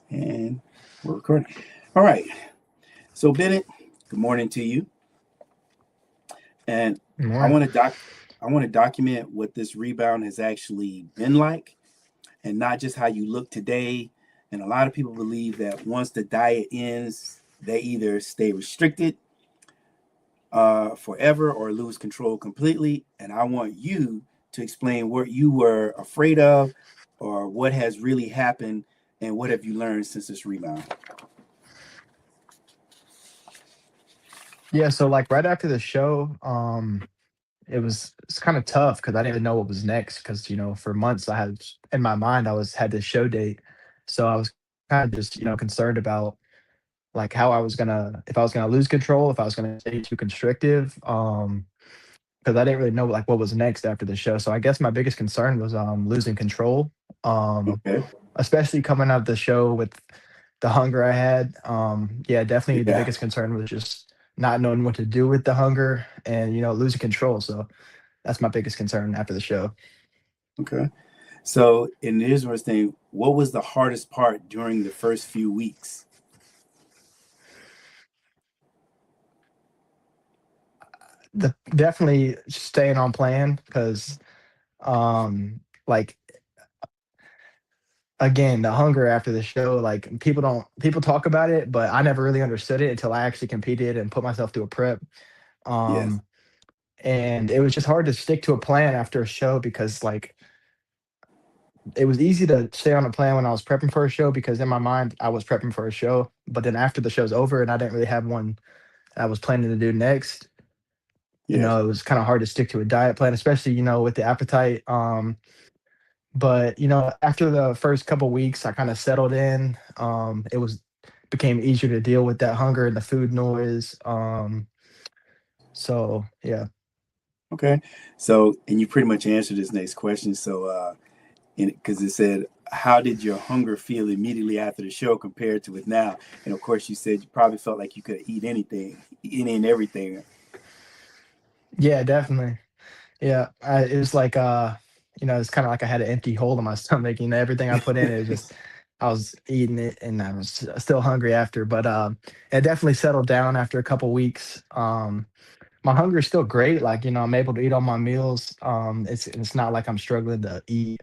And we're recording. All right. So Bennett, good morning to you. And I More. want to doc I want to document what this rebound has actually been like and not just how you look today. And a lot of people believe that once the diet ends, they either stay restricted forever or lose control completely. And I want you to explain what you were afraid of or what has really happened and what have you learned since this rebound. Yeah, so like right after the show, it's kind of tough because I didn't even know what was next. Because for months I had in my mind had this show date, so I was kind of just concerned about like how I was gonna if I was gonna lose control, if I was gonna stay too constrictive, because I didn't really know like what was next after the show. So I guess my biggest concern was losing control, um, Okay. especially coming out of the show with the hunger I had. Yeah, definitely the Yeah. biggest concern was just not knowing what to do with the hunger and losing control. So that's my biggest concern after the show. Okay. So, in the Israel's thing, what was the hardest part during the first few weeks? The definitely staying on plan because like again the hunger after the show, like people talk about it, but I never really understood it until I actually competed and put myself through a prep. Yes. Um and it was just hard to stick to a plan after a show because like it was easy to stay on a plan when I was prepping for a show because in my mind I was prepping for a show. But then after the show's over and I didn't really have one I was planning to do next, Yes. it was kind of hard to stick to a diet plan, especially, with the appetite. But after the first couple weeks, I kind of settled in. It was became easier to deal with that hunger and the food noise. So yeah. Okay. So, and you pretty much answered this next question. So, because it said, how did your hunger feel immediately after the show compared to it now? And of course, you said you probably felt like you could eat anything, any and everything. Yeah, definitely. Yeah, it was like it's kind of like I had an empty hole in my stomach. Everything I put in, it was just I was eating it, and I was still hungry after. But it definitely settled down after a couple weeks. My hunger is still great. Like I'm able to eat all my meals. It's not like I'm struggling to eat.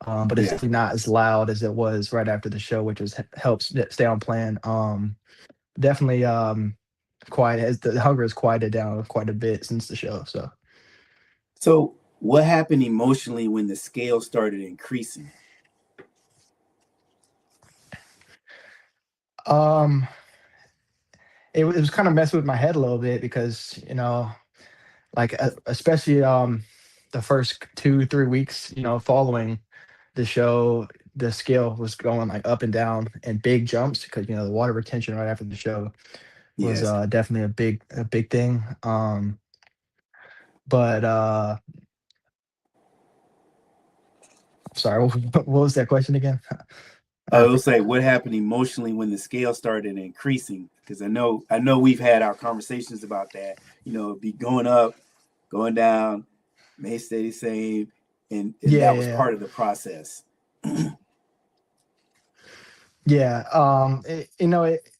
But it's Yeah. definitely not as loud as it was right after the show, which helps stay on plan. Definitely quiet as the hunger has quieted down quite a bit since the show. So. So, what happened emotionally when the scale started increasing? Um, it was kind of messing with my head a little bit because like especially the first 2 3 weeks following the show, the scale was going like up and down and big jumps because the water retention right after the show was Yes. definitely a big thing. But sorry, what was that question again? I I will for- say what happened emotionally when the scale started increasing, because I know we've had our conversations about that. Be going up, going down, may stay the same, and yeah, that was yeah, part of the process. yeah.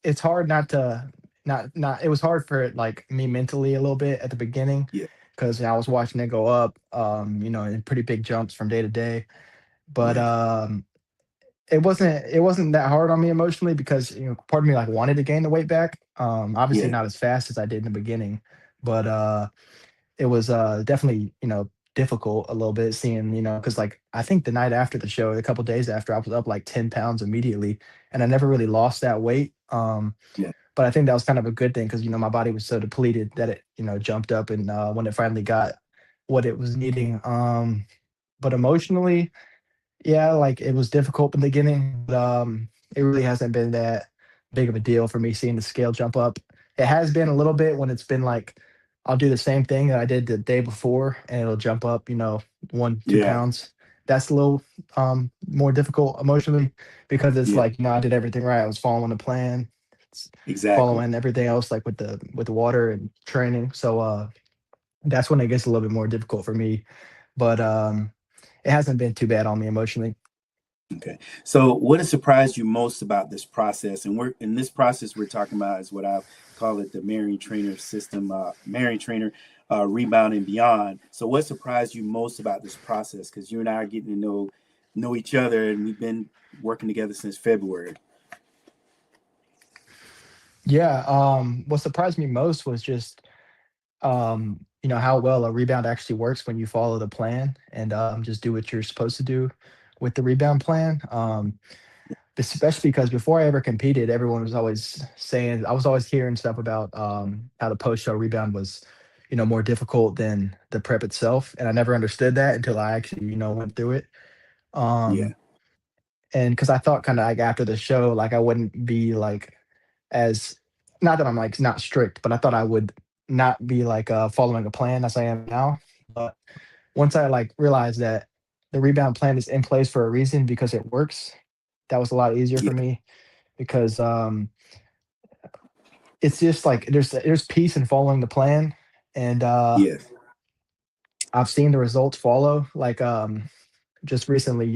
It's hard not to not. It was hard for like me mentally a little bit at the beginning Yeah. because I was watching it go up, in pretty big jumps from day to day. But Yes. it wasn't that hard on me emotionally because part of me like wanted to gain the weight back. Obviously Yeah. not as fast as I did in the beginning, but it was definitely difficult a little bit seeing because like I think the night after the show, a couple days after, I was up like 10 pounds immediately, and I never really lost that weight. Yeah. But I think that was kind of a good thing because my body was so depleted that it jumped up, and when it finally got what it was needing. But emotionally, yeah, like it was difficult in the beginning, but it really hasn't been that big of a deal for me seeing the scale jump up. It has been a little bit when it's been like I'll do the same thing that I did the day before and it'll jump up, 1, 2 Yeah. pounds. That's a little more difficult emotionally because it's Yeah. like, I did everything right. I was following the plan, s- Exactly. following everything else like with the water and training. So that's when it gets a little bit more difficult for me. But it hasn't been too bad on me emotionally. Okay. So what has surprised you most about this process? And we're in this process we're talking about is what I call it the Marion Trainer system, Marion Trainer Rebound and Beyond. So what surprised you most about this process? Because you and I are getting to know each other, and we've been working together since February. Yeah, what surprised me most was just how well a rebound actually works when you follow the plan and just do what you're supposed to do with the rebound plan. Especially because before I ever competed, everyone was always saying I was always hearing stuff about how the post show rebound was, more difficult than the prep itself, and I never understood that until I actually went through it. Yeah. Um, and because I thought kind of like after the show, like I wouldn't be like as not that I'm like not strict, but I thought I would not be like following a plan as I am now. But once I like realized that the rebound plan is in place for a reason because it works, that was a lot easier for Yeah. me because it's just like there's peace in following the plan, and Yes. I've seen the results follow. Like just recently,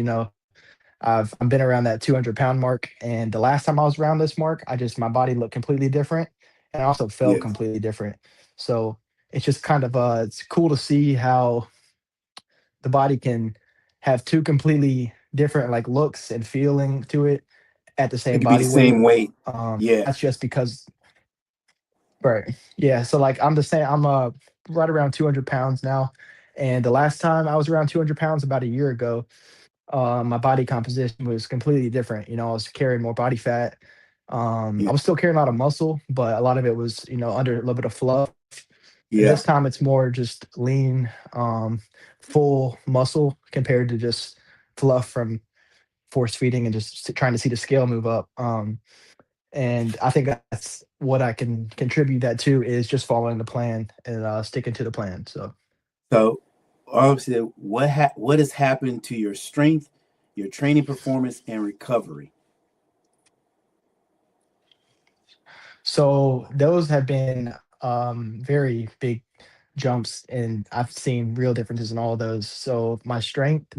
I've been around that 200-pound mark, and the last time I was around this mark, I just my body looked completely different, and I also felt Yes. completely different. So it's just kind of it's cool to see how the body can have two completely different like looks and feeling to it at the It same could be the body weight. same weight. Yeah. That's just because, right? Yeah. So like I'm the same. I'm right around 200 pounds now, and the last time I was around 200 pounds about a year ago, my body composition was completely different. I was carrying more body fat. I Yeah. was still carrying a lot of muscle, but a lot of it was, under a little bit of fluff. And this Yeah. time it's more just lean, full muscle compared to just fluff from force feeding and just trying to see the scale move up. And I think that's what I can contribute that to is just following the plan and sticking to the plan. So. So obviously, what has happened to your strength, your training performance, and recovery? So those have been very big jumps, and I've seen real differences in all of those. So my strength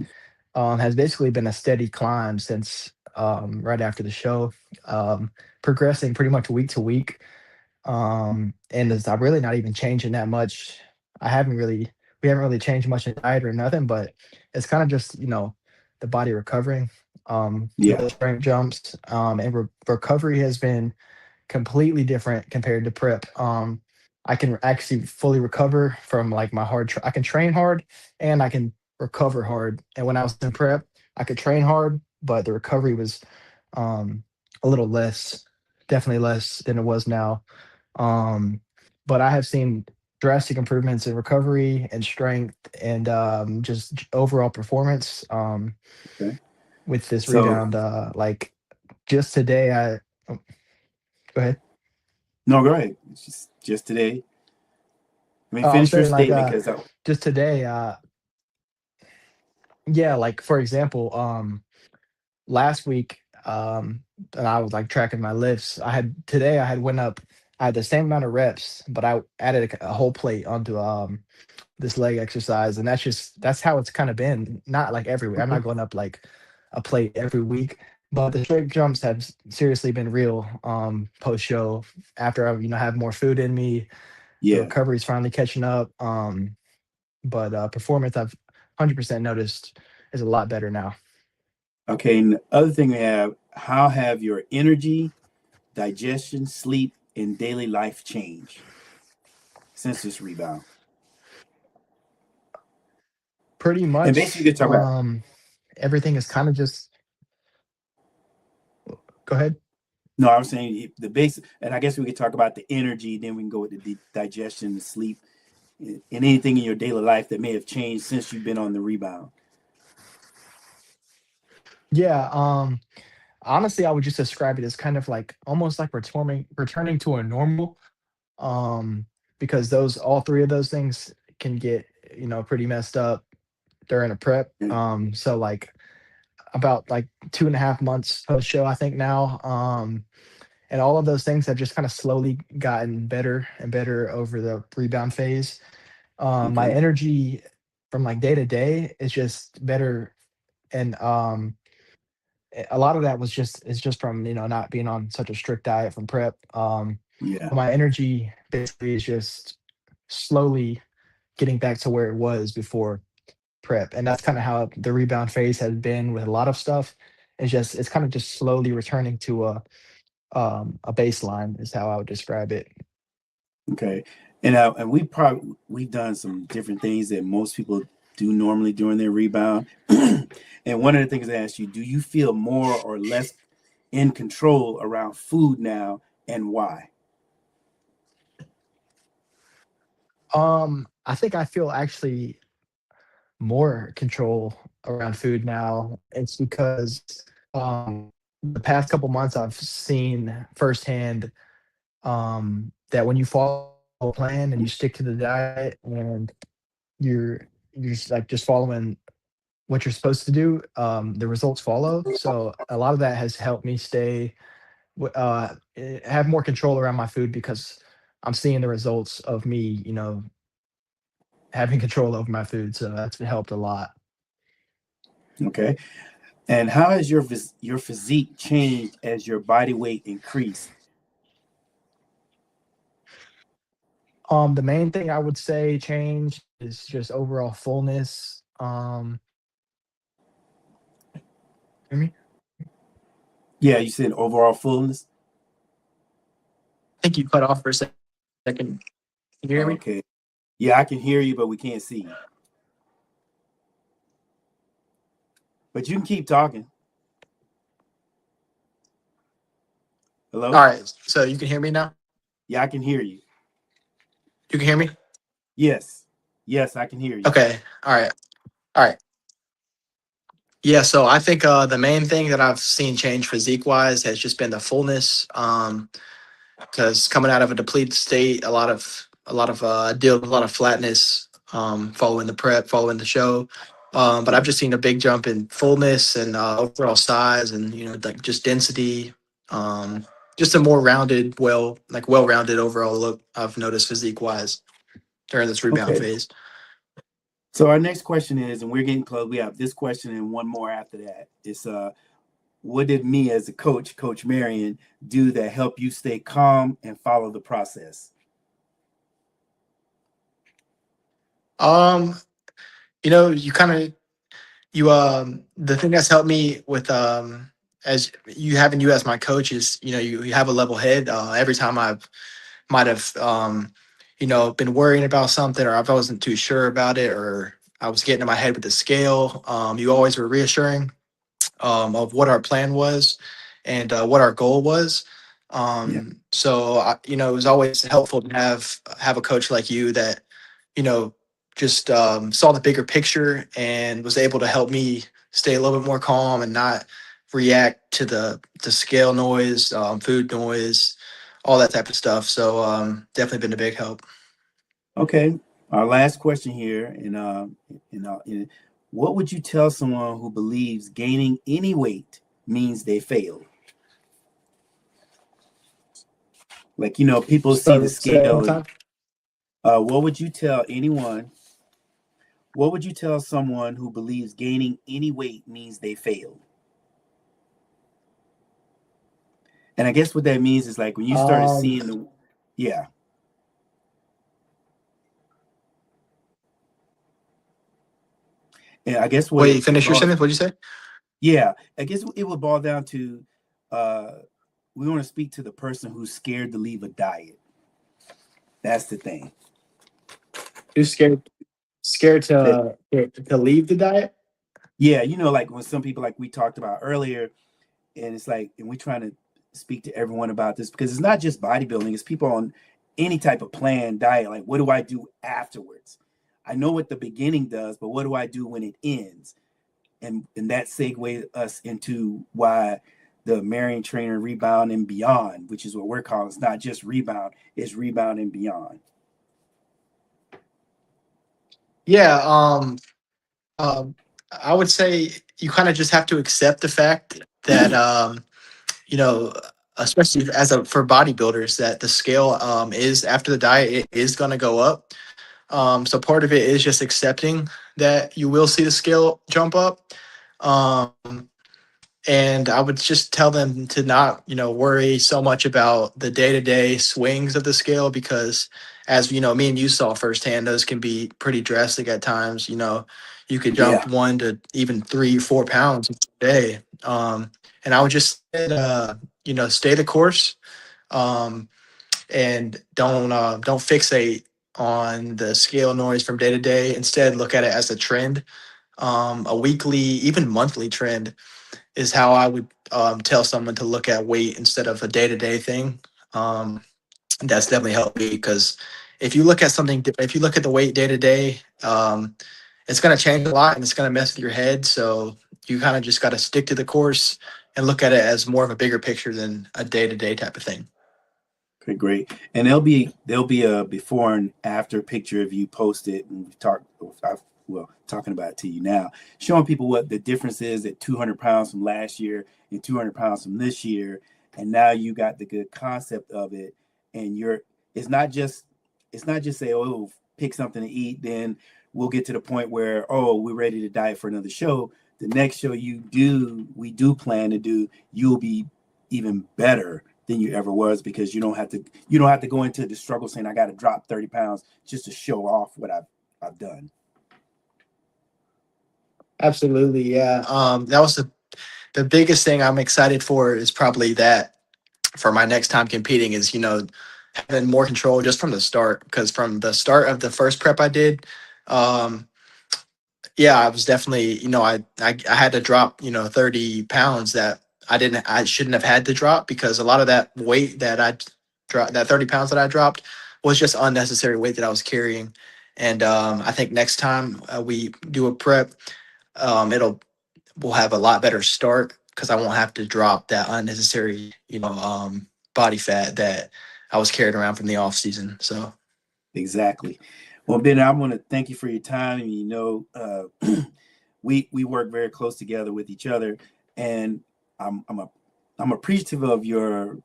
has basically been a steady climb since right after the show, progressing pretty much week to week. And I'm really not even changing that much. We haven't really changed much in diet or nothing, but it's kind of just, the body recovering, Yeah. the strength jumps, and recovery has been completely different compared to prep. I can actually fully recover from like my I can train hard and I can recover hard. And when I was in prep, I could train hard, but the recovery was um, a little less, definitely less than it was now. Um, but I have seen drastic improvements in recovery and strength and just overall performance Okay. with this So rebound. Like just today, oh, go ahead. no, go ahead. It's just today. I mean, I was finish your saying like statement because just today, yeah, like for example, last week, and I was like tracking my lifts. I had went up, I had the same amount of reps, but I added a whole plate onto this leg exercise, and that's how it's kind of been. Not like every week. I'm not going up like a plate every week, but the straight jumps have seriously been real post show after I have more food in me. The yeah. recovery is finally catching up. But performance I've 100% noticed is a lot better now. Okay. And the other thing we have: how have your energy, digestion, sleep, and daily life changed since this rebound? Pretty And basically, much you could talk about. everything is kind of just go ahead. No, I was saying the basic, and I guess we could talk about the energy. Then we can go with the digestion, the sleep, and anything in your daily life that may have changed since you've been on the rebound. Yeah, honestly I would just describe it as kind of like almost like returning to a normal, um because those all three of those things can get pretty messed up during a prep. Okay. So like about like 2.5 months post show I think now. And all of those things have just kind of slowly gotten better and better over the rebound phase. My Okay. energy from like day to day is just better, and a lot of that was just is just from not being on such a strict diet from prep. Yeah. My energy basically is just slowly getting back to where it was before prep, and that's kind of how the rebound phase has been with a lot of stuff. It's kind of just slowly returning to a baseline is how I would describe it. Okay. And we've done some different things that most people do normally during their rebound. And one of the things I asked you, do you feel more or less in control around food now, and why? I think I feel actually more control around food now. It's because the past couple months I've seen firsthand that when you follow a plan and you stick to the diet and you're just following what you're supposed to do, the results follow. So a lot of that has helped me have more control around my food because I'm seeing the results of me, having control over my food. So that's helped a lot. Okay. And how has your physique changed as your body weight increased? The main thing I would say changed is just overall fullness. Hear me? Yeah, you said overall fullness. I think you cut off for a second. Can you hear me? Okay. Yeah, I can hear you, but we can't see you. But you can keep talking. All Hello? right. So you can hear me now? Yeah, I can hear you. You can hear me? Yes. Yes, I can hear you. Okay. All right. All right. Yeah, so I think the main thing that I've seen change physique wise has just been the fullness. Because coming out of a depleted state, deal with a lot of flatness following the prep, following the show. But Yeah. I've just seen a big jump in fullness and overall size, and like just density. Um, just a more rounded, well-rounded overall look I've noticed physique wise during this rebound Okay. phase. So our next question is, and we're getting close. We have this question and one more after that. It's what did me as a coach, Coach Marion, do that help you stay calm and follow the process? Um, you kind of the thing that's helped me with as having you as my coach is you have a level head. Every time I might have been worrying about something, or if I wasn't too sure about it, or I was getting in my head with the scale, you always were reassuring of what our plan was and what our goal was. Yeah. It was always helpful to have a coach like you that you know just saw the bigger picture and was able to help me stay a little bit more calm and not react to the scale noise, food noise, all that type of stuff. So definitely been a big help. Okay. Our last question here, and what would you tell someone who believes gaining any weight means they failed? Like, people see the So say that one scale, time. and what would you tell anyone? What would you tell someone who believes gaining any weight means they failed? And I guess what that means is like when you started Um, seeing the, yeah. And I guess what Wait, it finish your boils, sentence. What'd you say? yeah, I guess it would boil down to, uh, we want to speak to the person who's scared to leave a diet. That's the thing. You're scared That, to leave the diet. yeah, like when some people, like we talked about earlier, and it's like, and we're trying to speak to everyone about this because it's not just bodybuilding, it's people on any type of planned diet. Like, what do I do afterwards? I know what the beginning does, but what do I do when it ends? And that segues us into why the Marion Trainer Rebound and Beyond, which is what we're calling, it's not just rebound, it's rebound and beyond. Yeah. Um, I would say you kind of just have to accept the fact that you know, especially for bodybuilders, that the scale is after the diet it is going to go up. So part of it is just accepting that you will see the scale jump up. Um, And I would just tell them to not, worry so much about the day-to-day swings of the scale, because as me and you saw firsthand, those can be pretty drastic at times. You could Yeah. jump 1 to even 3, 4 pounds a day. And I would just stay the course, um, and don't fixate on the scale noise from day to day. Instead, look at it as a trend, a weekly, even monthly trend is how I would tell someone to look at weight instead of a day to day thing. That's definitely helped me, because if you look at the weight day to day, it's going to change a lot and it's going to mess with your head. So you kind of just got to stick to the course and look at it as more of a bigger picture than a day to day type of thing. Okay, great. And there'll be a before and after picture of you posted, and talking about it to you now, showing people what the difference is at 200 pounds from last year and 200 pounds from this year. And now you got the good concept of it. And it's not just say, oh, pick something to eat, then we'll get to the point where, oh, we're ready to diet for another show. The next show we do plan to do, you'll be even better than you ever was, because you don't have to go into the struggle saying I got to drop 30 pounds just to show off what I've done. Absolutely, yeah. That was the biggest thing I'm excited for, is probably that for my next time competing is, having more control just from the start. Because from the start of the first prep I did, um, yeah, I was definitely, I had to drop, 30 pounds that I shouldn't have had to drop, because a lot of that weight that I dropped, that 30 pounds that I dropped, was just unnecessary weight that I was carrying. And I think next time we do a prep, we'll have a lot better start, because I won't have to drop that unnecessary, body fat that I was carrying around from the off season. So Exactly. Well, Ben, I want to thank you for your time. And we work very close together with each other, and I'm appreciative of your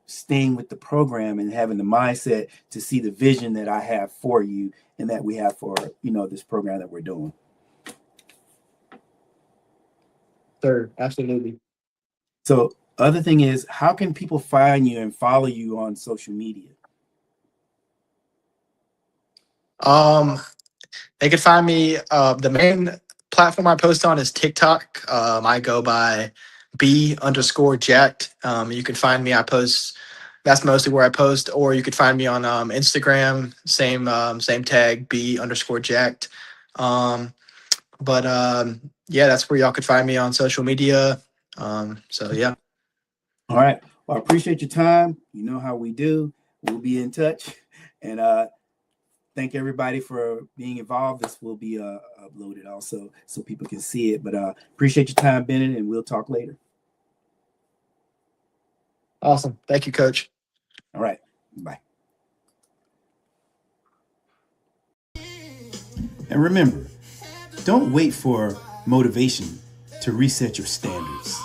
staying with the program and having the mindset to see the vision that I have for you and that we have for this program that we're doing. sure, absolutely. So, other thing is, how can people find you and follow you on social media? Um, They could find me. The main platform I post on is TikTok. I go by B_jacked. You can find me. I post. That's mostly where I post. Or you could find me on Instagram. Same tag, B_jacked. But yeah, that's where y'all could find me on social media. So yeah. All right. Well, I appreciate your time. You know how we do. We'll be in touch. And thank everybody for being involved. This will be uploaded also so people can see it. But appreciate your time, Bennett, and we'll talk later. Awesome. Thank you, Coach. All right. Bye. And remember, don't wait for motivation to reset your standards.